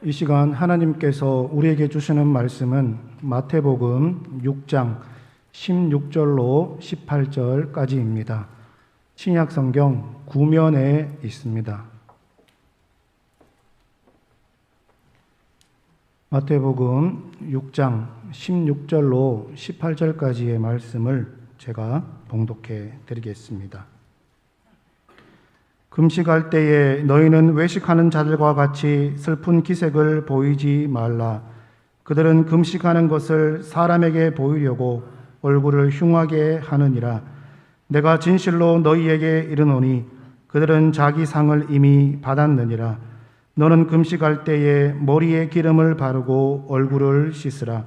이 시간 하나님께서 우리에게 주시는 말씀은 마태복음 6장 16절로 18절까지입니다. 신약 성경 구면에 있습니다. 마태복음 6장 16절로 18절까지의 말씀을 제가 봉독해 드리겠습니다. 금식할 때에 너희는 외식하는 자들과 같이 슬픈 기색을 보이지 말라. 그들은 금식하는 것을 사람에게 보이려고 얼굴을 흉하게 하느니라. 내가 진실로 너희에게 이르노니 그들은 자기 상을 이미 받았느니라. 너는 금식할 때에 머리에 기름을 바르고 얼굴을 씻으라.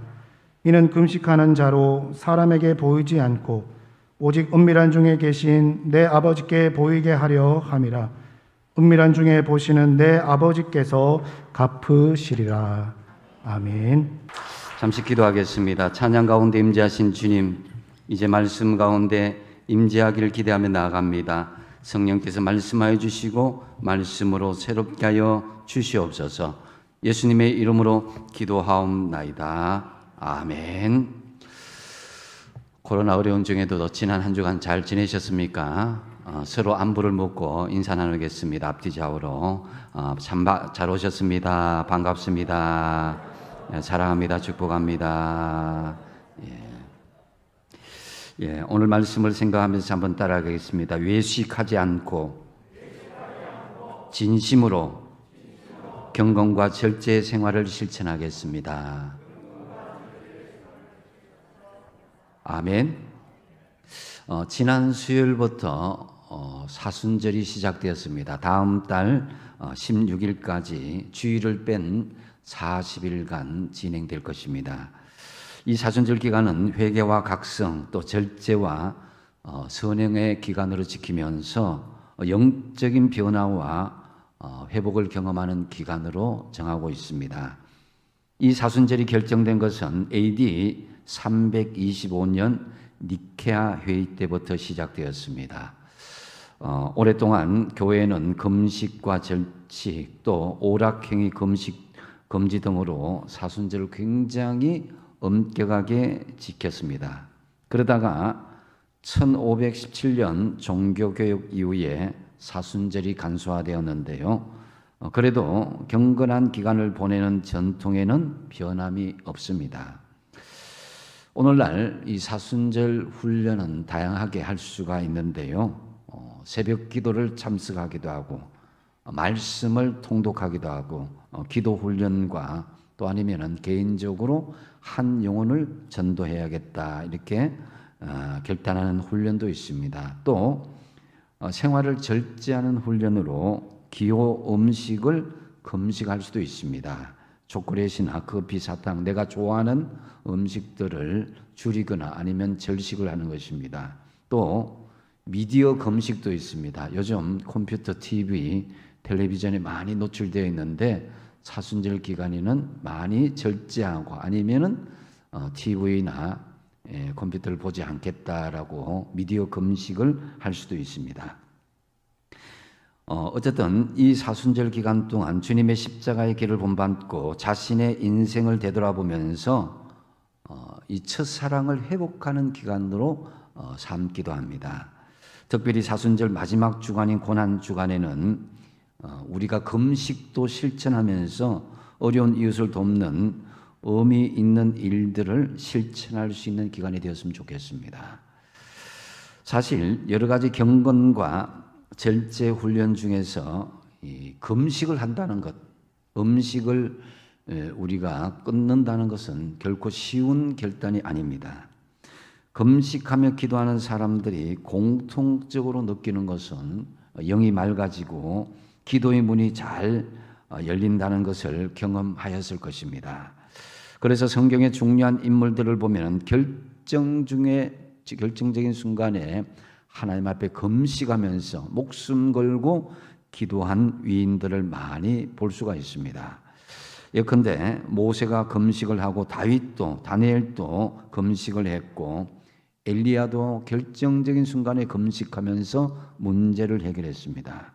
이는 금식하는 자로 사람에게 보이지 않고 오직 은밀한 중에 계신 내 아버지께 보이게 하려 함이라. 은밀한 중에 보시는 내 아버지께서 갚으시리라. 아멘. 잠시 기도하겠습니다. 찬양 가운데 임재하신 주님, 이제 말씀 가운데 임재하기를 기대하며 나아갑니다. 성령께서 말씀하여 주시고 말씀으로 새롭게 하여 주시옵소서. 예수님의 이름으로 기도하옵나이다. 아멘. 코로나 어려운 중에도 지난 한 주간 잘 지내셨습니까? 서로 안부를 묻고 인사 나누겠습니다. 앞뒤 좌우로. 참 잘 오셨습니다. 반갑습니다. 사랑합니다. 축복합니다. 오늘 말씀을 생각하면서 한번 따라가겠습니다. 외식하지 않고 진심으로 경건과 절제 생활을 실천하겠습니다. 아멘. 지난 수요일부터 사순절이 시작되었습니다. 다음 달 16일까지 주일을 뺀 40일간 진행될 것입니다. 이 사순절 기간은 회개와 각성 또 절제와 선행의 기간으로 지키면서 영적인 변화와 회복을 경험하는 기간으로 정하고 있습니다. 이 사순절이 결정된 것은 AD 325년 니케아 회의 때부터 시작되었습니다. 오랫동안 교회는 금식과 절식 또 오락행위 금지 등으로 사순절을 굉장히 엄격하게 지켰습니다. 그러다가 1517년 종교개혁 이후에 사순절이 간소화되었는데요. 그래도 경건한 기간을 보내는 전통에는 변함이 없습니다. 오늘날 이 사순절 훈련은 다양하게 할 수가 있는데요. 새벽 기도를 참석하기도 하고 말씀을 통독하기도 하고 기도 훈련과 또 아니면은 개인적으로 한 영혼을 전도해야겠다 이렇게 결단하는 훈련도 있습니다. 또 생활을 절제하는 훈련으로 기호 음식을 금식할 수도 있습니다. 초콜릿이나 커피, 사탕, 내가 좋아하는 음식들을 줄이거나 아니면 절식을 하는 것입니다. 또 미디어 금식도 있습니다. 요즘 컴퓨터, TV, 텔레비전에 많이 노출되어 있는데 사순절 기간에는 많이 절제하고 아니면은 TV나 컴퓨터를 보지 않겠다라고 미디어 금식을 할 수도 있습니다. 어쨌든 이 사순절 기간 동안 주님의 십자가의 길을 본받고 자신의 인생을 되돌아보면서 이 첫사랑을 회복하는 기간으로 삼기도 합니다. 특별히 사순절 마지막 주간인 고난 주간에는 우리가 금식도 실천하면서 어려운 이웃을 돕는 의미 있는 일들을 실천할 수 있는 기간이 되었으면 좋겠습니다. 사실 여러 가지 경건과 절제 훈련 중에서 이 금식을 한다는 것, 음식을 우리가 끊는다는 것은 결코 쉬운 결단이 아닙니다. 금식하며 기도하는 사람들이 공통적으로 느끼는 것은 영이 맑아지고 기도의 문이 잘 열린다는 것을 경험하였을 것입니다. 그래서 성경의 중요한 인물들을 보면 결정적인 순간에 하나님 앞에 금식하면서 목숨 걸고 기도한 위인들을 많이 볼 수가 있습니다. 예컨대 모세가 금식을 하고 다윗도 다니엘도 금식을 했고 엘리야도 결정적인 순간에 금식하면서 문제를 해결했습니다.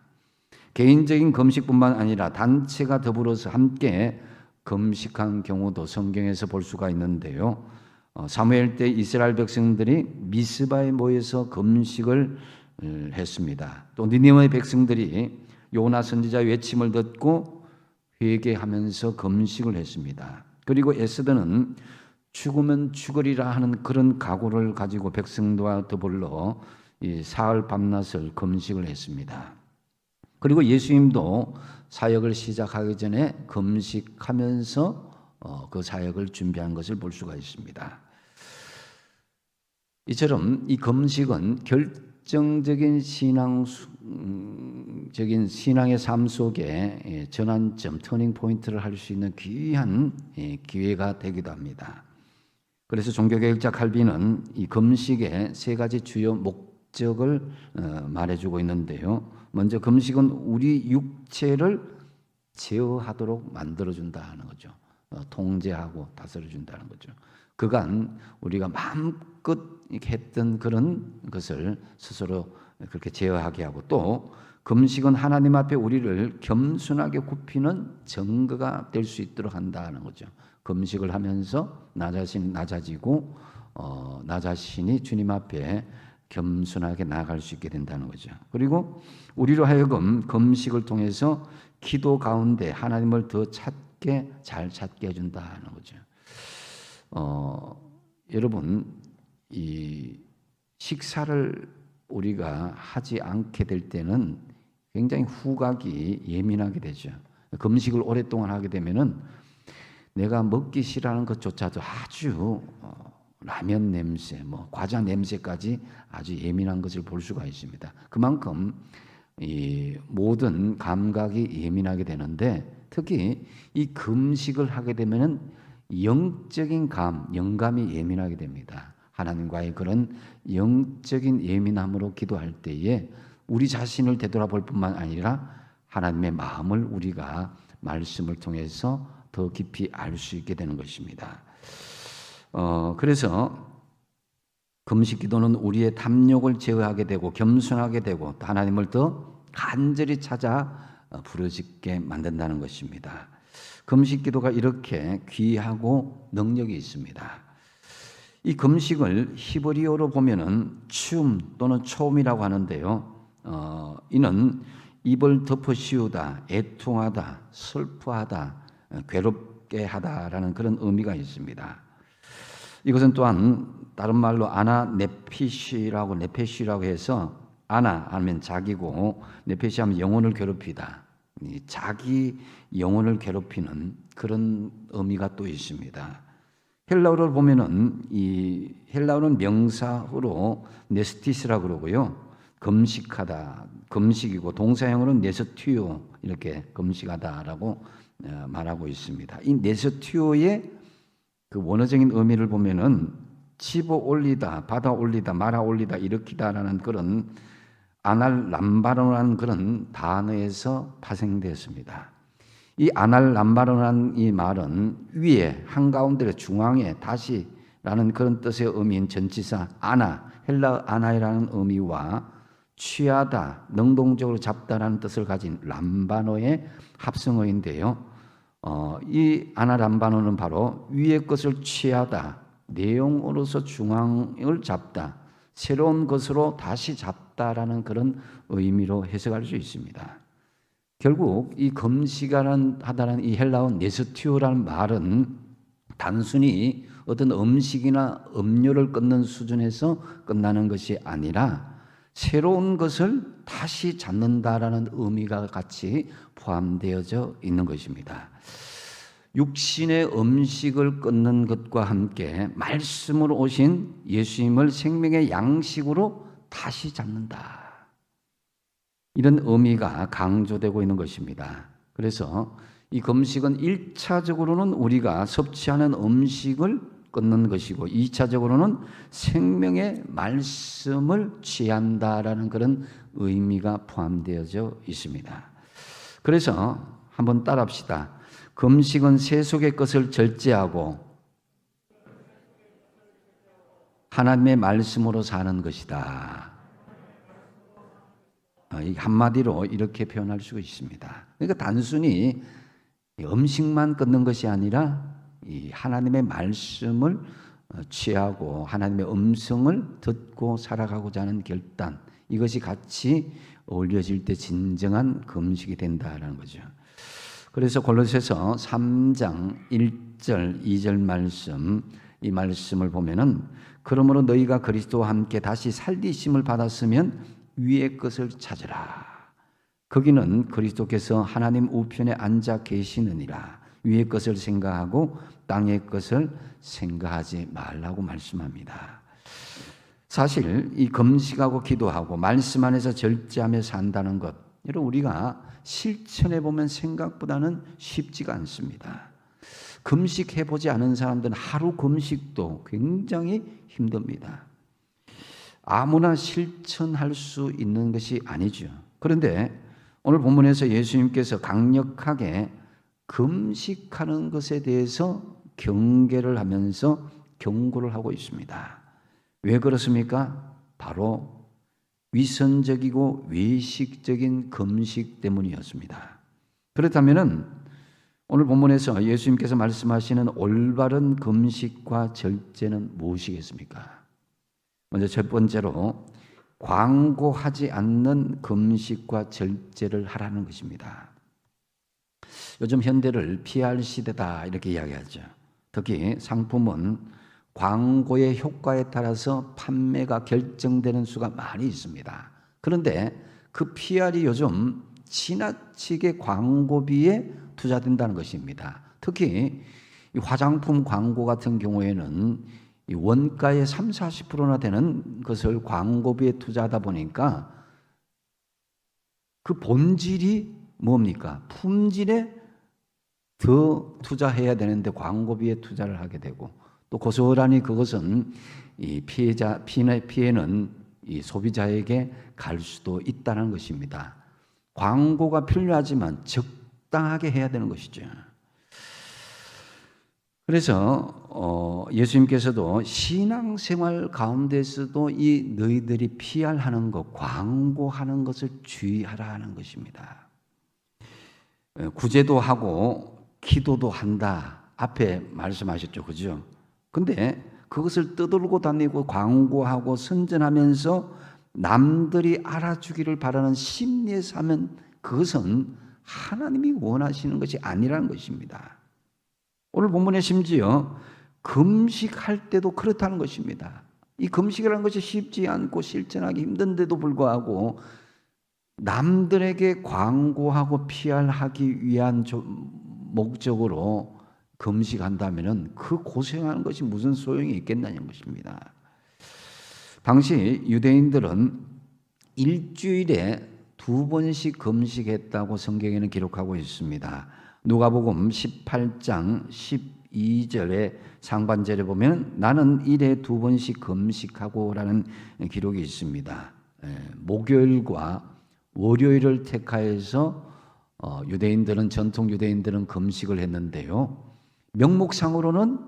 개인적인 금식뿐만 아니라 단체가 더불어서 함께 금식한 경우도 성경에서 볼 수가 있는데요. 사무엘 때 이스라엘 백성들이 미스바에 모여서 금식을 했습니다. 또 니느웨 백성들이 요나 선지자의 외침을 듣고 회개하면서 금식을 했습니다. 그리고 에스더는 죽으면 죽으리라 하는 그런 각오를 가지고 백성들과 더불어 이 사흘 밤낮을 금식을 했습니다. 그리고 예수님도 사역을 시작하기 전에 금식하면서 그 사역을 준비한 것을 볼 수가 있습니다. 이처럼 이 금식은 결정적인 신앙의 삶 속에 전환점, 터닝 포인트를 할 수 있는 귀한 기회가 되기도 합니다. 그래서 종교개혁자 칼빈은 이 금식의 세 가지 주요 목적을 말해주고 있는데요. 먼저 금식은 우리 육체를 제어하도록 만들어준다는 거죠. 통제하고 다스려준다는 거죠. 그간 우리가 마음껏 했던 그런 것을 스스로 그렇게 제어하게 하고, 또 금식은 하나님 앞에 우리를 겸손하게 굽히는 증거가 될 수 있도록 한다는 거죠. 금식을 하면서 나 자신 낮아지고 나 자신이 주님 앞에 겸손하게 나아갈 수 있게 된다는 거죠. 그리고 우리로 하여금 금식을 통해서 기도 가운데 하나님을 더 잘 찾게 해준다는 거죠. 여러분, 이 식사를 우리가 하지 않게 될 때는 굉장히 후각이 예민하게 되죠. 금식을 오랫동안 하게 되면은 내가 먹기 싫어하는 것조차도 아주 라면 냄새, 과자 냄새까지 아주 예민한 것을 볼 수가 있습니다. 그만큼 이 모든 감각이 예민하게 되는데, 특히 이 금식을 하게 되면은 영적인 영감이 예민하게 됩니다. 하나님과의 그런 영적인 예민함으로 기도할 때에 우리 자신을 되돌아볼 뿐만 아니라 하나님의 마음을 우리가 말씀을 통해서 더 깊이 알 수 있게 되는 것입니다. 그래서 금식 기도는 우리의 탐욕을 제어하게 되고 겸손하게 되고 하나님을 더 간절히 찾아 부르짖게 만든다는 것입니다. 금식 기도가 이렇게 귀하고 능력이 있습니다. 이 금식을 히브리어로 보면은 춤 또는 초음이라고 하는데요. 이는 입을 덮어 씌우다, 애통하다, 슬퍼하다, 괴롭게 하다라는 그런 의미가 있습니다. 이것은 또한 다른 말로 네페시라고 해서 아나 하면 자기고 네페시 하면 영혼을 괴롭히다. 자기 영혼을 괴롭히는 그런 의미가 또 있습니다. 헬라어를 보면은 이 헬라어는 명사로 네스티스라고 그러고요. 금식하다, 금식이고 동사형으로는 네스티오 이렇게 금식하다라고 말하고 있습니다. 이 네스티오의 그 원어적인 의미를 보면은 집어 올리다, 받아 올리다, 말아 올리다, 일으키다라는 그런 아날람바로라는 그런 단어에서 파생되었습니다. 이 아날람바로라는 이 말은 위에 한가운데 중앙에 다시라는 그런 뜻의 의미인 전치사 헬라 아나이라는 의미와 취하다, 능동적으로 잡다라는 뜻을 가진 람바노의 합성어인데요. 이 아나람바노는 바로 위의 것을 취하다, 내용으로서 중앙을 잡다, 새로운 것으로 다시 잡다라는 그런 의미로 해석할 수 있습니다. 결국 이 금식하다라는 이 헬라어 네스티오라는 말은 단순히 어떤 음식이나 음료를 끊는 수준에서 끝나는 것이 아니라 새로운 것을 다시 잡는다라는 의미가 같이 포함되어져 있는 것입니다. 육신의 음식을 끊는 것과 함께 말씀으로 오신 예수님을 생명의 양식으로 다시 잡는다. 이런 의미가 강조되고 있는 것입니다. 그래서 이 금식은 1차적으로는 우리가 섭취하는 음식을 끊는 것이고 2차적으로는 생명의 말씀을 취한다라는 그런 의미가 포함되어져 있습니다. 그래서 한번 따라합시다. 금식은 세속의 것을 절제하고 하나님의 말씀으로 사는 것이다. 이 한마디로 이렇게 표현할 수 있습니다. 그러니까 단순히 음식만 끊는 것이 아니라 이 하나님의 말씀을 취하고 하나님의 음성을 듣고 살아가고자 하는 결단, 이것이 같이 어울려질 때 진정한 금식이 된다라는 거죠. 그래서 골로새서 3장 1절 2절 말씀, 이 말씀을 보면은 그러므로 너희가 그리스도와 함께 다시 살리심을 받았으면 위의 것을 찾으라. 거기는 그리스도께서 하나님 우편에 앉아 계시느니라. 위의 것을 생각하고 땅의 것을 생각하지 말라고 말씀합니다. 사실 이 금식하고 기도하고 말씀 안에서 절제하며 산다는 것, 여러분 우리가 실천해 보면 생각보다는 쉽지가 않습니다. 금식해 보지 않은 사람들은 하루 금식도 굉장히 힘듭니다. 아무나 실천할 수 있는 것이 아니죠. 그런데 오늘 본문에서 예수님께서 강력하게 금식하는 것에 대해서 경계를 하면서 경고를 하고 있습니다. 왜 그렇습니까? 바로 위선적이고 외식적인 금식 때문이었습니다. 그렇다면 오늘 본문에서 예수님께서 말씀하시는 올바른 금식과 절제는 무엇이겠습니까? 먼저 첫 번째로 광고하지 않는 금식과 절제를 하라는 것입니다. 요즘 현대를 PR 시대다 이렇게 이야기하죠. 특히 상품은 광고의 효과에 따라서 판매가 결정되는 수가 많이 있습니다. 그런데 그 PR이 요즘 지나치게 광고비에 투자된다는 것입니다. 특히 이 화장품 광고 같은 경우에는 이 원가의 30-40%나 되는 것을 광고비에 투자하다 보니까 그 본질이 뭡니까? 품질에 더 투자해야 되는데 광고비에 투자를 하게 되고, 또 고스란히 그것은 이 피해는 이 소비자에게 갈 수도 있다는 것입니다. 광고가 필요하지만 적당하게 해야 되는 것이죠. 그래서 예수님께서도 신앙생활 가운데서도 이 너희들이 PR하는 것, 광고하는 것을 주의하라는 것입니다. 구제도 하고 기도도 한다. 앞에 말씀하셨죠. 그죠? 근데 그것을 떠들고 다니고 광고하고 선전하면서 남들이 알아주기를 바라는 심리에서 하면 그것은 하나님이 원하시는 것이 아니라는 것입니다. 오늘 본문에 심지어 금식할 때도 그렇다는 것입니다. 이 금식이라는 것이 쉽지 않고 실천하기 힘든데도 불구하고 남들에게 광고하고 PR하기 위한 목적으로 금식한다면 그 고생하는 것이 무슨 소용이 있겠느냐는 것입니다. 당시 유대인들은 일주일에 2번씩 금식했다고 성경에는 기록하고 있습니다. 누가복음 18장 12절의 상반절에 보면 나는 일에 2번씩 금식하고 라는 기록이 있습니다. 목요일과 월요일을 택하여서 유대인들은 전통 유대인들은 금식을 했는데요. 명목상으로는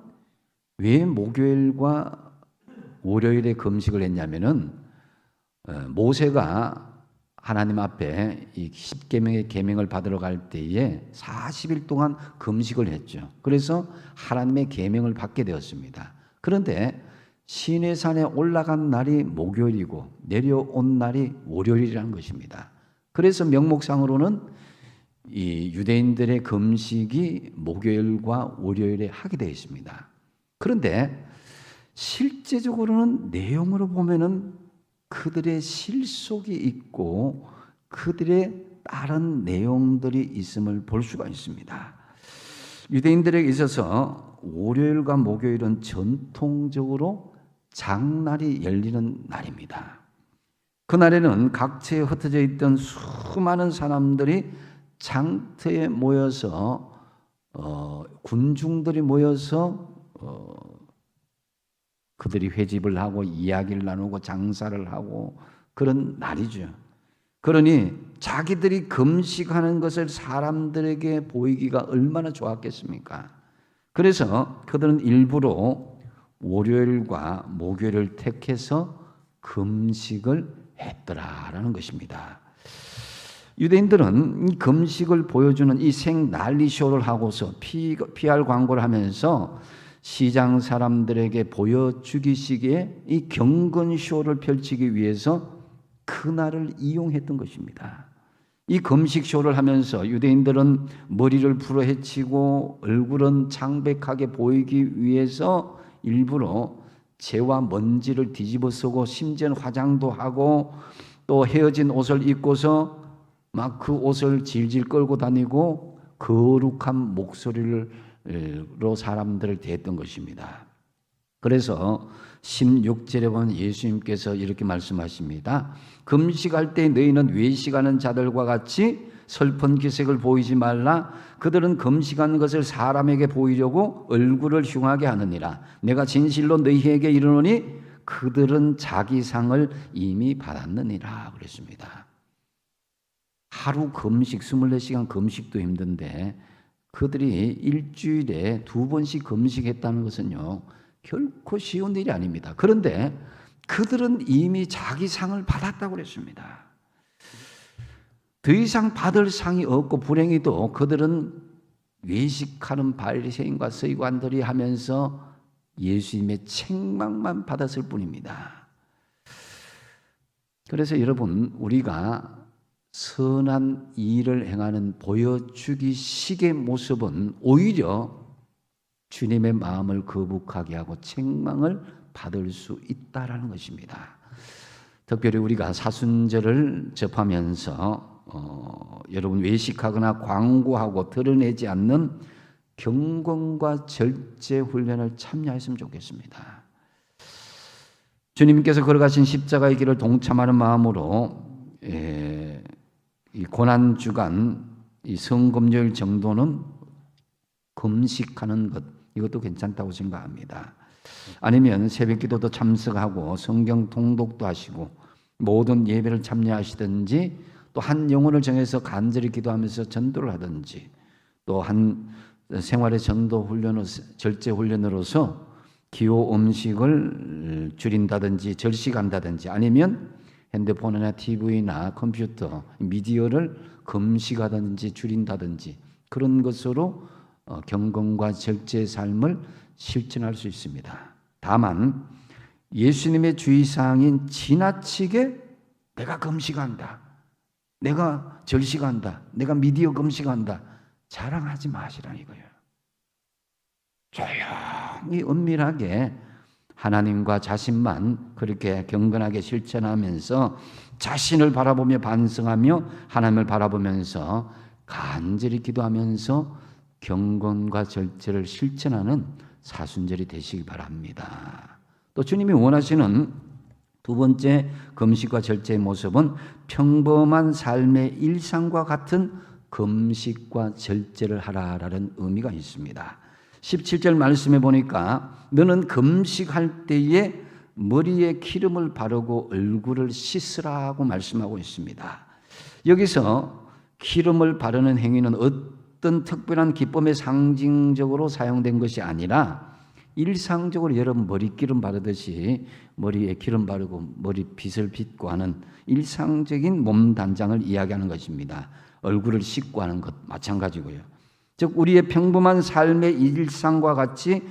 왜 목요일과 월요일에 금식을 했냐면은 모세가 하나님 앞에 이 십계명의 계명을 받으러 갈 때에 40일 동안 금식을 했죠. 그래서 하나님의 계명을 받게 되었습니다. 그런데 시내산에 올라간 날이 목요일이고 내려온 날이 월요일이라는 것입니다. 그래서 명목상으로는 이 유대인들의 금식이 목요일과 월요일에 하게 되어 있습니다. 그런데 실제적으로는 내용으로 보면은 그들의 실속이 있고 그들의 다른 내용들이 있음을 볼 수가 있습니다. 유대인들에게 있어서 월요일과 목요일은 전통적으로 장날이 열리는 날입니다. 그날에는 각처에 흩어져 있던 수많은 사람들이 장터에 모여서 군중들이 모여서 그들이 회집을 하고 이야기를 나누고 장사를 하고 그런 날이죠. 그러니 자기들이 금식하는 것을 사람들에게 보이기가 얼마나 좋았겠습니까? 그래서 그들은 일부러 월요일과 목요일을 택해서 금식을 했더라라는 것입니다. 유대인들은 이 금식을 보여주는 이 생난리쇼를 하고서 PR 광고를 하면서 시장 사람들에게 보여주기식의 이 경건쇼를 펼치기 위해서 그날을 이용했던 것입니다. 이 금식쇼를 하면서 유대인들은 머리를 풀어헤치고 얼굴은 창백하게 보이기 위해서 일부러 재와 먼지를 뒤집어 쓰고 심지어는 화장도 하고 또 헤어진 옷을 입고서 막 그 옷을 질질 끌고 다니고 거룩한 목소리로 사람들을 대했던 것입니다. 그래서 16절에 보면 예수님께서 이렇게 말씀하십니다. 금식할 때 너희는 외식하는 자들과 같이 슬픈 기색을 보이지 말라. 그들은 금식한 것을 사람에게 보이려고 얼굴을 흉하게 하느니라. 내가 진실로 너희에게 이르노니 그들은 자기 상을 이미 받았느니라 그랬습니다. 하루 금식 24시간 금식도 힘든데 그들이 일주일에 2번씩 금식했다는 것은요 결코 쉬운 일이 아닙니다. 그런데 그들은 이미 자기 상을 받았다고 그랬습니다. 더 이상 받을 상이 없고 불행히도 그들은 외식하는 바리새인과 서기관들이 하면서 예수님의 책망만 받았을 뿐입니다. 그래서 여러분, 우리가 선한 일을 행하는 보여주기식의 모습은 오히려 주님의 마음을 거북하게 하고 책망을 받을 수 있다라는 것입니다. 특별히 우리가 사순절을 접하면서 여러분 외식하거나 광고하고 드러내지 않는 경건과 절제 훈련을 참여했으면 좋겠습니다. 주님께서 걸어가신 십자가의 길을 동참하는 마음으로 이 고난주간 이 성금요일 정도는 금식하는 것, 이것도 괜찮다고 생각합니다. 아니면 새벽기도도 참석하고 성경 통독도 하시고 모든 예배를 참여하시든지 또 한 영혼을 정해서 간절히 기도하면서 전도를 하든지 또 한 생활의 전도 훈련으로 절제 훈련으로서 기호 음식을 줄인다든지 절식한다든지 아니면 핸드폰이나 TV나 컴퓨터, 미디어를 금식하든지 줄인다든지 그런 것으로 경건과 절제의 삶을 실천할 수 있습니다. 다만 예수님의 주의사항인 지나치게 내가 금식한다, 내가 절식한다, 내가 미디어 금식한다 자랑하지 마시라 이거예요. 조용히 은밀하게 하나님과 자신만 그렇게 경건하게 실천하면서 자신을 바라보며 반성하며 하나님을 바라보면서 간절히 기도하면서 경건과 절제를 실천하는 사순절이 되시기 바랍니다. 또 주님이 원하시는 두 번째 금식과 절제의 모습은 평범한 삶의 일상과 같은 금식과 절제를 하라라는 의미가 있습니다. 17절 말씀해 보니까 너는 금식할 때에 머리에 기름을 바르고 얼굴을 씻으라고 말씀하고 있습니다. 여기서 기름을 바르는 행위는 어떤 특별한 기쁨의 상징적으로 사용된 것이 아니라 일상적으로 여러분 머리기름 바르듯이 머리에 기름 바르고 머리빗을 빗고 하는 일상적인 몸 단장을 이야기하는 것입니다. 얼굴을 씻고 하는 것 마찬가지고요. 즉 우리의 평범한 삶의 일상과 같이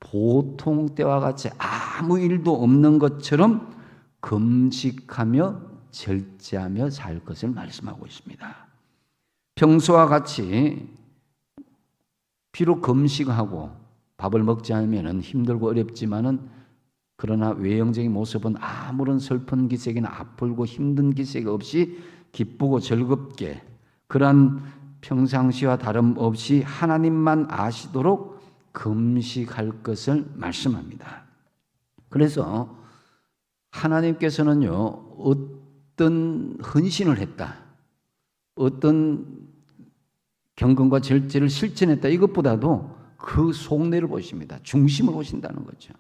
보통 때와 같이 아무 일도 없는 것처럼 금식하며 절제하며 살 것을 말씀하고 있습니다. 평소와 같이 비록 금식하고 밥을 먹지 않으면 힘들고 어렵지만은 그러나 외형적인 모습은 아무런 슬픈 기색이나 아프고 힘든 기색 없이 기쁘고 즐겁게 그러한 평상시와 다름없이 하나님만 아시도록 금식할 것을 말씀합니다. 그래서 하나님께서는요 어떤 헌신을 했다, 어떤 경건과 절제를 실천했다 이것보다도 그 속내를 보십니다. 중심을 보신다는 거죠.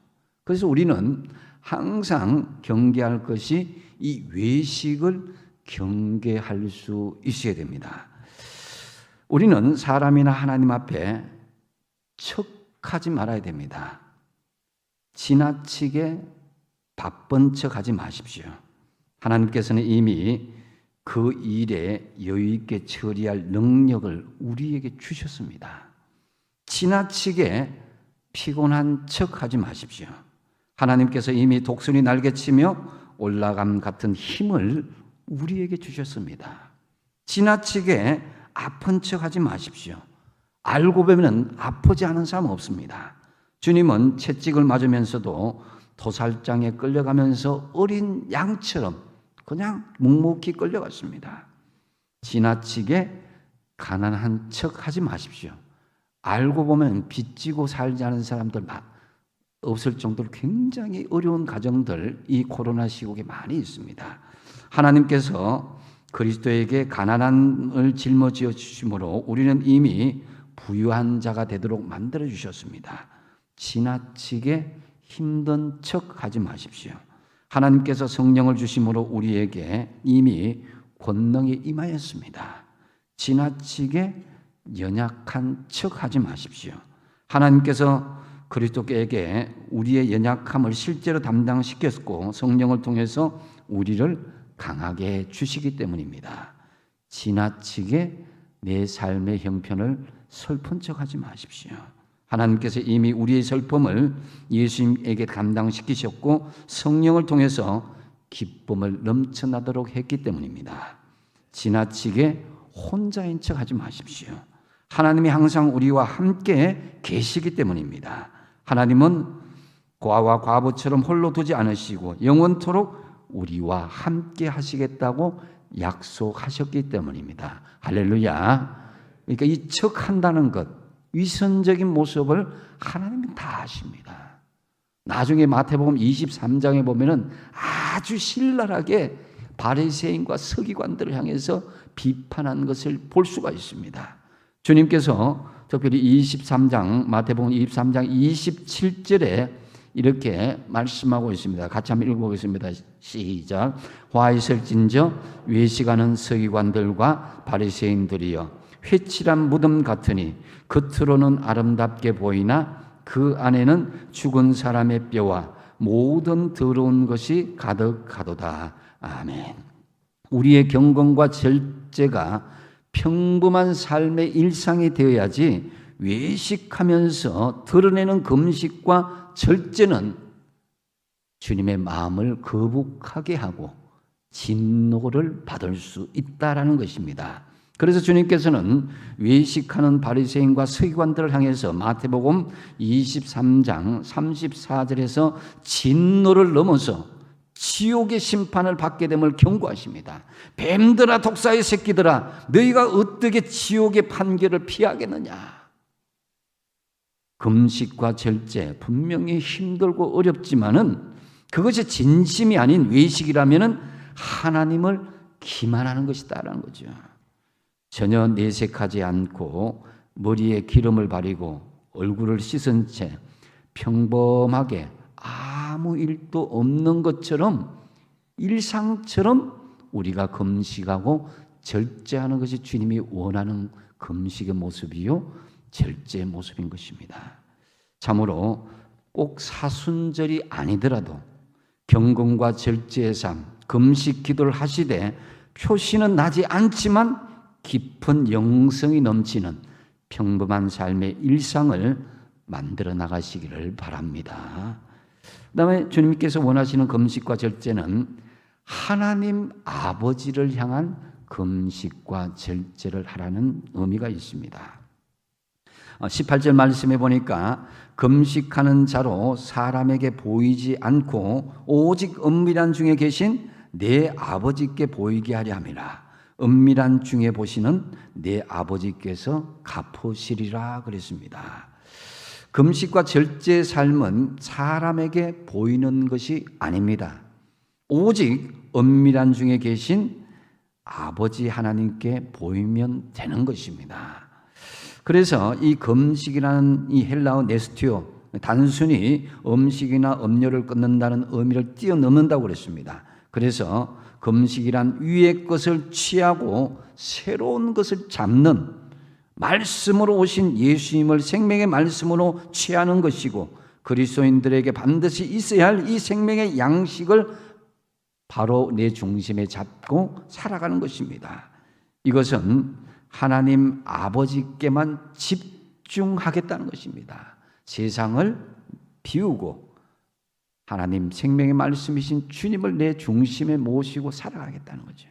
그래서 우리는 항상 경계할 것이 이 외식을 경계할 수 있어야 됩니다. 우리는 사람이나 하나님 앞에 척하지 말아야 됩니다. 지나치게 바쁜 척하지 마십시오. 하나님께서는 이미 그 일에 여유 있게 처리할 능력을 우리에게 주셨습니다. 지나치게 피곤한 척하지 마십시오. 하나님께서 이미 독수리 날개치며 올라감 같은 힘을 우리에게 주셨습니다. 지나치게 아픈 척하지 마십시오. 알고 보면 아프지 않은 사람 없습니다. 주님은 채찍을 맞으면서도 도살장에 끌려가면서 어린 양처럼 그냥 묵묵히 끌려갔습니다. 지나치게 가난한 척하지 마십시오. 알고 보면 빚지고 살지 않은 사람들 없을 정도로 굉장히 어려운 가정들 이 코로나 시국에 많이 있습니다. 하나님께서 그리스도에게 가난함을 짊어지어 주심으로 우리는 이미 부유한 자가 되도록 만들어 주셨습니다. 지나치게 힘든 척하지 마십시오. 하나님께서 성령을 주심으로 우리에게 이미 권능이 임하였습니다. 지나치게 연약한 척하지 마십시오. 하나님께서 그리스도에게 우리의 연약함을 실제로 담당시켰고 성령을 통해서 우리를 강하게 해 주시기 때문입니다. 지나치게 내 삶의 형편을 슬픈 척하지 마십시오. 하나님께서 이미 우리의 슬픔을 예수님에게 감당시키셨고 성령을 통해서 기쁨을 넘쳐나도록 했기 때문입니다. 지나치게 혼자인 척하지 마십시오. 하나님이 항상 우리와 함께 계시기 때문입니다. 하나님은 과와 과부처럼 홀로 두지 않으시고 영원토록 우리와 함께 하시겠다고 약속하셨기 때문입니다. 할렐루야. 그러니까 이 척한다는 것, 위선적인 모습을 하나님은 다 아십니다. 나중에 마태복음 23장에 보면은 아주 신랄하게 바리새인과 서기관들을 향해서 비판한 것을 볼 수가 있습니다. 주님께서 특별히 23장 마태복음 23장 27절에 이렇게 말씀하고 있습니다. 같이 한번 읽어보겠습니다. 시작. 화 있을진저 외식하는 서기관들과 바리새인들이여 회칠한 무덤 같으니 겉으로는 아름답게 보이나 그 안에는 죽은 사람의 뼈와 모든 더러운 것이 가득하도다. 아멘. 우리의 경건과 절제가 평범한 삶의 일상이 되어야지 외식하면서 드러내는 금식과 절제는 주님의 마음을 거북하게 하고 진노를 받을 수 있다라는 것입니다. 그래서 주님께서는 외식하는 바리새인과 서기관들을 향해서 마태복음 23장 34절에서 진노를 넘어서 지옥의 심판을 받게 됨을 경고하십니다. 뱀들아 독사의 새끼들아 너희가 어떻게 지옥의 판결을 피하겠느냐. 금식과 절제 분명히 힘들고 어렵지만은 그것이 진심이 아닌 외식이라면은 하나님을 기만하는 것이다라는 거죠. 전혀 내색하지 않고 머리에 기름을 바르고 얼굴을 씻은 채 평범하게 아무 일도 없는 것처럼 일상처럼 우리가 금식하고 절제하는 것이 주님이 원하는 금식의 모습이요 절제의 모습인 것입니다. 참으로 꼭 사순절이 아니더라도 경건과 절제의 삶, 금식 기도를 하시되 표시는 나지 않지만 깊은 영성이 넘치는 평범한 삶의 일상을 만들어 나가시기를 바랍니다. 그다음에 주님께서 원하시는 금식과 절제는 하나님 아버지를 향한 금식과 절제를 하라는 의미가 있습니다. 18절 말씀해 보니까 금식하는 자로 사람에게 보이지 않고 오직 은밀한 중에 계신 내 아버지께 보이게 하려 함이라. 은밀한 중에 보시는 내 아버지께서 갚으시리라 그랬습니다. 금식과 절제의 삶은 사람에게 보이는 것이 아닙니다. 오직 은밀한 중에 계신 아버지 하나님께 보이면 되는 것입니다. 그래서 이 금식이라는 이 헬라어 네스티오, 단순히 음식이나 음료를 끊는다는 의미를 뛰어넘는다고 그랬습니다. 그래서 금식이란 위의 것을 취하고 새로운 것을 잡는 말씀으로 오신 예수님을 생명의 말씀으로 취하는 것이고 그리스도인들에게 반드시 있어야 할 이 생명의 양식을 바로 내 중심에 잡고 살아가는 것입니다. 이것은 하나님 아버지께만 집중하겠다는 것입니다. 세상을 비우고 하나님 생명의 말씀이신 주님을 내 중심에 모시고 살아가겠다는 거죠.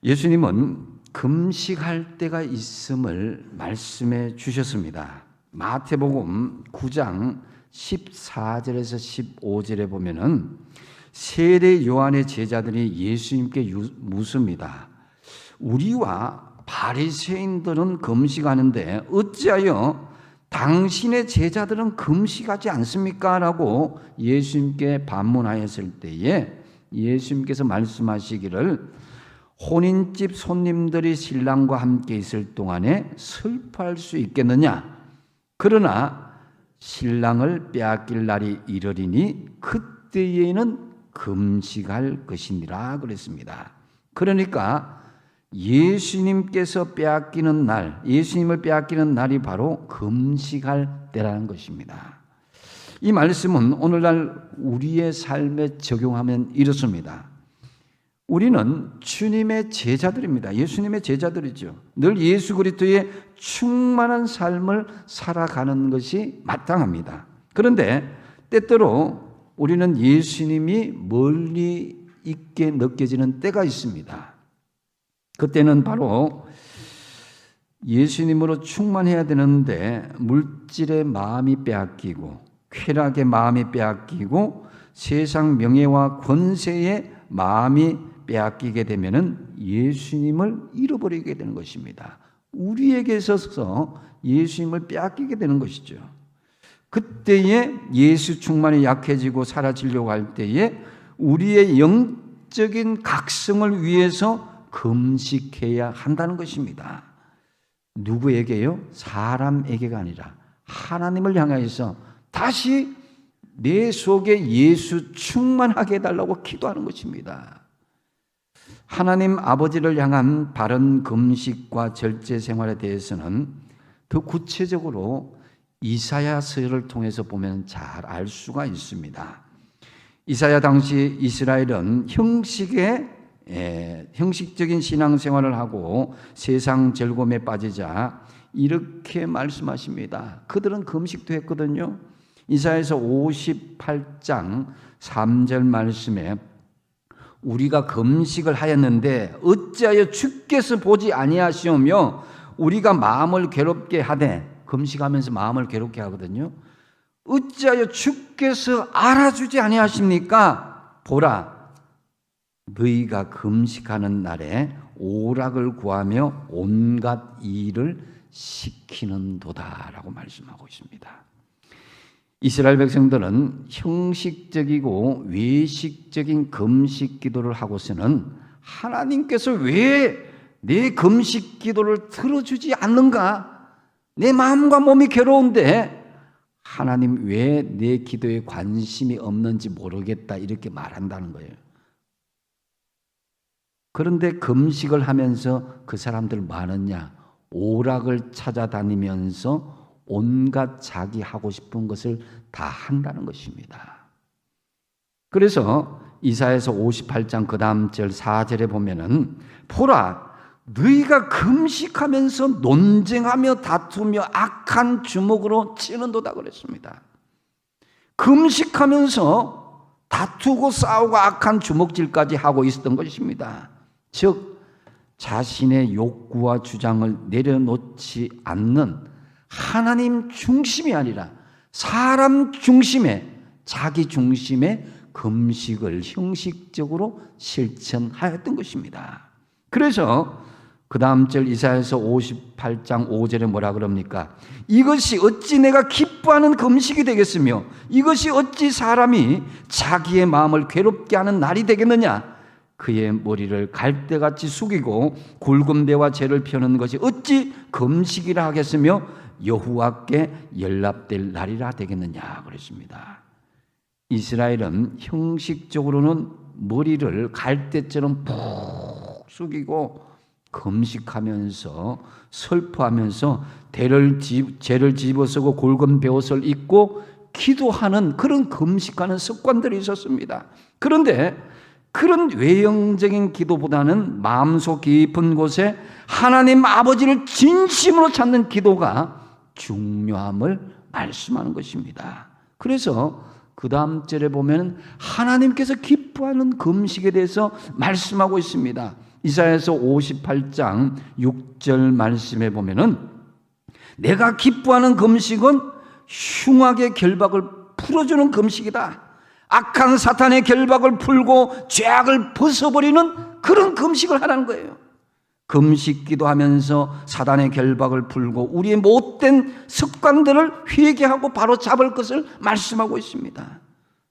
예수님은 금식할 때가 있음을 말씀해 주셨습니다. 마태복음 9장 14절에서 15절에 보면은 세례 요한의 제자들이 예수님께 묻습니다. 우리와 바리새인들은 금식하는데 어찌하여 당신의 제자들은 금식하지 않습니까? 라고 예수님께 반문하였을 때에 예수님께서 말씀하시기를 혼인집 손님들이 신랑과 함께 있을 동안에 슬퍼할 수 있겠느냐? 그러나 신랑을 빼앗길 날이 이르리니 그때에는 금식할 것이니라 그랬습니다. 그러니까 예수님께서 빼앗기는 날, 예수님을 빼앗기는 날이 바로 금식할 때라는 것입니다. 이 말씀은 오늘날 우리의 삶에 적용하면 이렇습니다. 우리는 주님의 제자들입니다. 예수님의 제자들이죠. 늘 예수 그리스도의 충만한 삶을 살아가는 것이 마땅합니다. 그런데 때때로 우리는 예수님이 멀리 있게 느껴지는 때가 있습니다. 그때는 바로 예수님으로 충만해야 되는데 물질의 마음이 빼앗기고 쾌락의 마음이 빼앗기고 세상 명예와 권세의 마음이 빼앗기게 되면은 예수님을 잃어버리게 되는 것입니다. 우리에게 있어서 예수님을 빼앗기게 되는 것이죠. 그때에 예수 충만이 약해지고 사라지려고 할 때에 우리의 영적인 각성을 위해서 금식해야 한다는 것입니다. 누구에게요? 사람에게가 아니라 하나님을 향해서 다시 내 속에 예수 충만하게 해달라고 기도하는 것입니다. 하나님 아버지를 향한 바른 금식과 절제 생활에 대해서는 더 구체적으로 이사야서를 통해서 보면 잘 알 수가 있습니다. 이사야 당시 이스라엘은 형식적인 신앙생활을 하고 세상 즐거움에 빠지자 이렇게 말씀하십니다. 그들은 금식도 했거든요. 이사야서 58장 3절 말씀에 우리가 금식을 하였는데 어찌하여 주께서 보지 아니하시오며 우리가 마음을 괴롭게 하되, 금식하면서 마음을 괴롭게 하거든요. 어찌하여 주께서 알아주지 아니하십니까? 보라, 너희가 금식하는 날에 오락을 구하며 온갖 일을 시키는도다 라고 말씀하고 있습니다. 이스라엘 백성들은 형식적이고 외식적인 금식 기도를 하고서는 하나님께서 왜 내 금식 기도를 들어주지 않는가? 내 마음과 몸이 괴로운데 하나님 왜 내 기도에 관심이 없는지 모르겠다 이렇게 말한다는 거예요. 그런데 금식을 하면서 그 사람들 많으냐? 오락을 찾아다니면서 온갖 자기 하고 싶은 것을 다 한다는 것입니다. 그래서 이사야서 58장 그 다음 절 4절에 보면은 보라, 너희가 금식하면서 논쟁하며 다투며 악한 주먹으로 치는도다 그랬습니다. 금식하면서 다투고 싸우고 악한 주먹질까지 하고 있었던 것입니다. 즉 자신의 욕구와 주장을 내려놓지 않는 하나님 중심이 아니라 사람 중심의, 자기 중심의 금식을 형식적으로 실천하였던 것입니다. 그래서 그 다음 절 이사야서 58장 5절에 뭐라 그럽니까? 이것이 어찌 내가 기뻐하는 금식이 되겠으며 이것이 어찌 사람이 자기의 마음을 괴롭게 하는 날이 되겠느냐? 그의 머리를 갈대같이 숙이고 굵은 배와 재를 펴는 것이 어찌 금식이라 하겠으며 여호와께 연락될 날이라 되겠느냐 그랬습니다. 이스라엘은 형식적으로는 머리를 갈대처럼 푹 숙이고 금식하면서 슬퍼하면서 재를 집어쓰고 굵은 베옷을 입고 기도하는 그런 금식하는 습관들이 있었습니다. 그런데 그런 외형적인 기도보다는 마음속 깊은 곳에 하나님 아버지를 진심으로 찾는 기도가 중요함을 말씀하는 것입니다. 그래서 그 다음 절에 보면 하나님께서 기뻐하는 금식에 대해서 말씀하고 있습니다. 이사야서 58장 6절 말씀에 보면은 내가 기뻐하는 금식은 흉악의 결박을 풀어주는 금식이다. 악한 사탄의 결박을 풀고 죄악을 벗어버리는 그런 금식을 하라는 거예요. 금식 기도하면서 사단의 결박을 풀고 우리의 못된 습관들을 회개하고 바로 잡을 것을 말씀하고 있습니다.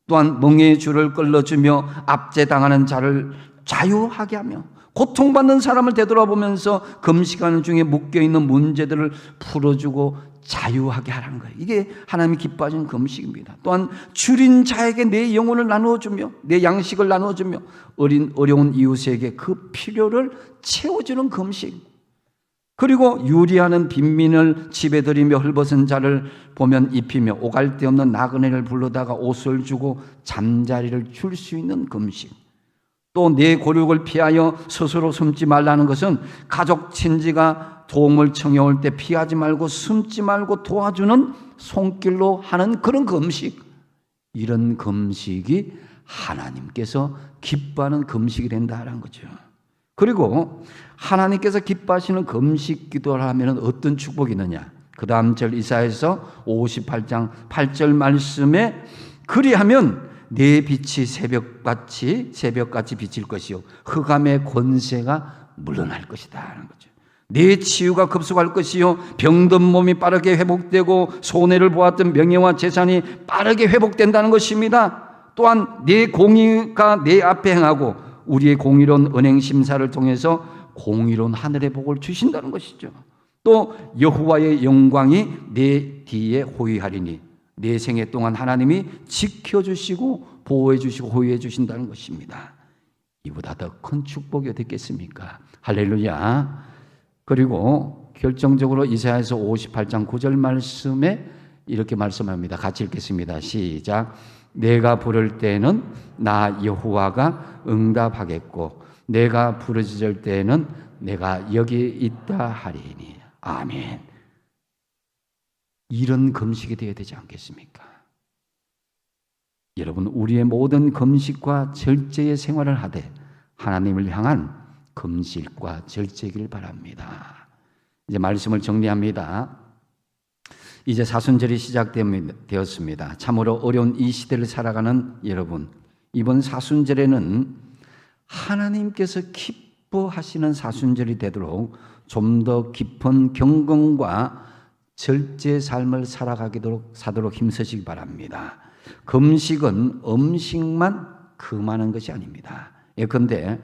또한 멍에의 줄을 끌어주며 압제당하는 자를 자유하게 하며 고통받는 사람을 되돌아보면서 금식하는 중에 묶여있는 문제들을 풀어주고 자유하게 하라는 거예요. 이게 하나님이 기뻐하시는 금식입니다. 또한 줄인 자에게 내 영혼을 나누어주며 내 양식을 나누어주며 어려운 이웃에게 그 필요를 채워주는 금식. 그리고 유리하는 빈민을 집에 들이며 헐벗은 자를 보면 입히며 오갈 데 없는 나그네를 불러다가 옷을 주고 잠자리를 줄 수 있는 금식. 또 내 고륙을 피하여 스스로 숨지 말라는 것은 가족 친지가 도움을 청해올 때 피하지 말고 숨지 말고 도와주는 손길로 하는 그런 금식. 이런 금식이 하나님께서 기뻐하는 금식이 된다는 거죠. 그리고 하나님께서 기뻐하시는 금식 기도를 하면 어떤 축복이 있느냐. 그 다음 절 이사야서 58장 8절 말씀에 그리하면 내 빛이 새벽같이 비칠 것이요 흑암의 권세가 물러날 것이다 하는 거죠. 내 치유가 급속할 것이요 병든 몸이 빠르게 회복되고 손해를 보았던 명예와 재산이 빠르게 회복된다는 것입니다. 또한 내 공의가 내 앞에 행하고 우리의 공의로운 은행 심사를 통해서 공의로운 하늘의 복을 주신다는 것이죠. 또 여호와의 영광이 내 뒤에 호위하리니 내 생애 동안 하나님이 지켜주시고 보호해주시고 호위해주신다는 것입니다. 이보다 더 큰 축복이 어디 있겠습니까? 할렐루야. 그리고 결정적으로 이사야서 58장 9절 말씀에 이렇게 말씀합니다. 같이 읽겠습니다. 시작. 내가 부를 때는 나 여호와가 응답하겠고 내가 부르짖을 때는 내가 여기 있다 하리니. 아멘. 이런 금식이 되어야 되지 않겠습니까? 여러분, 우리의 모든 금식과 절제의 생활을 하되 하나님을 향한 금식과 절제이길 바랍니다. 이제 말씀을 정리합니다. 이제 사순절이 시작되었습니다. 참으로 어려운 이 시대를 살아가는 여러분, 이번 사순절에는 하나님께서 기뻐하시는 사순절이 되도록 좀 더 깊은 경건과 절제 삶을 사도록 힘쓰시기 바랍니다. 금식은 음식만 금하는 것이 아닙니다. 예컨대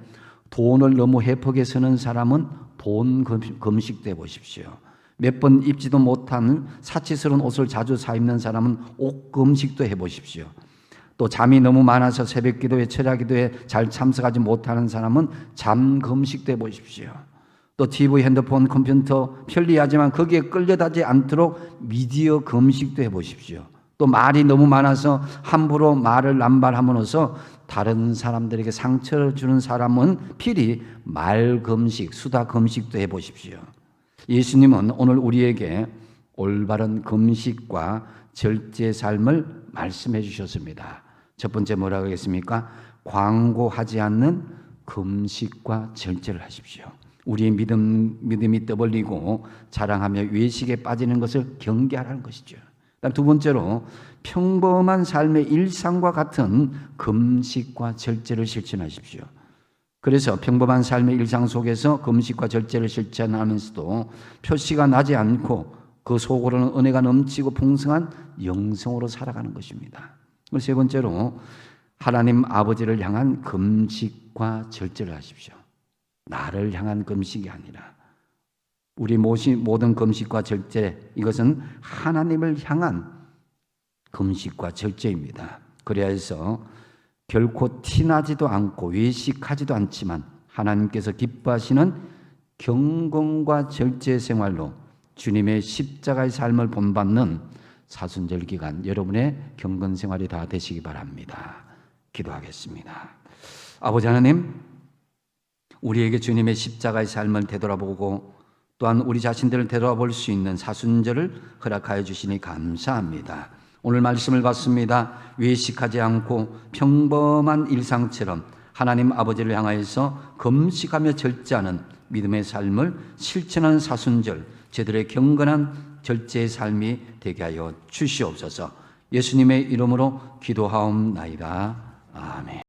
돈을 너무 헤프게 쓰는 사람은 돈 금식도 해보십시오. 몇 번 입지도 못한 사치스러운 옷을 자주 사 입는 사람은 옷 금식도 해보십시오. 또 잠이 너무 많아서 새벽 기도회, 철야 기도에 잘 참석하지 못하는 사람은 잠 금식도 해보십시오. 또 TV, 핸드폰, 컴퓨터 편리하지만 거기에 끌려다지 않도록 미디어 금식도 해보십시오. 또 말이 너무 많아서 함부로 말을 남발함으로써 다른 사람들에게 상처를 주는 사람은 필히 말 금식, 수다 금식도 해보십시오. 예수님은 오늘 우리에게 올바른 금식과 절제 삶을 말씀해 주셨습니다. 첫 번째 뭐라고 하겠습니까? 광고하지 않는 금식과 절제를 하십시오. 우리의 믿음이 떠벌리고 자랑하며 외식에 빠지는 것을 경계하라는 것이죠. 두 번째로 평범한 삶의 일상과 같은 금식과 절제를 실천하십시오. 그래서 평범한 삶의 일상 속에서 금식과 절제를 실천하면서도 표시가 나지 않고 그 속으로는 은혜가 넘치고 풍성한 영성으로 살아가는 것입니다. 세 번째로 하나님 아버지를 향한 금식과 절제를 하십시오. 나를 향한 금식이 아니라 우리 모든 금식과 절제, 이것은 하나님을 향한 금식과 절제입니다. 그래야 해서 결코 티나지도 않고 외식하지도 않지만 하나님께서 기뻐하시는 경건과 절제 생활로 주님의 십자가의 삶을 본받는 사순절 기간 여러분의 경건 생활이 다 되시기 바랍니다. 기도하겠습니다. 아버지 하나님, 우리에게 주님의 십자가의 삶을 되돌아보고 또한 우리 자신들을 되돌아볼 수 있는 사순절을 허락하여 주시니 감사합니다. 오늘 말씀을 받습니다. 외식하지 않고 평범한 일상처럼 하나님 아버지를 향하여서 금식하며 절제하는 믿음의 삶을 실천하는 사순절, 저들의 경건한 절제의 삶이 되게 하여 주시옵소서. 예수님의 이름으로 기도하옵나이다. 아멘.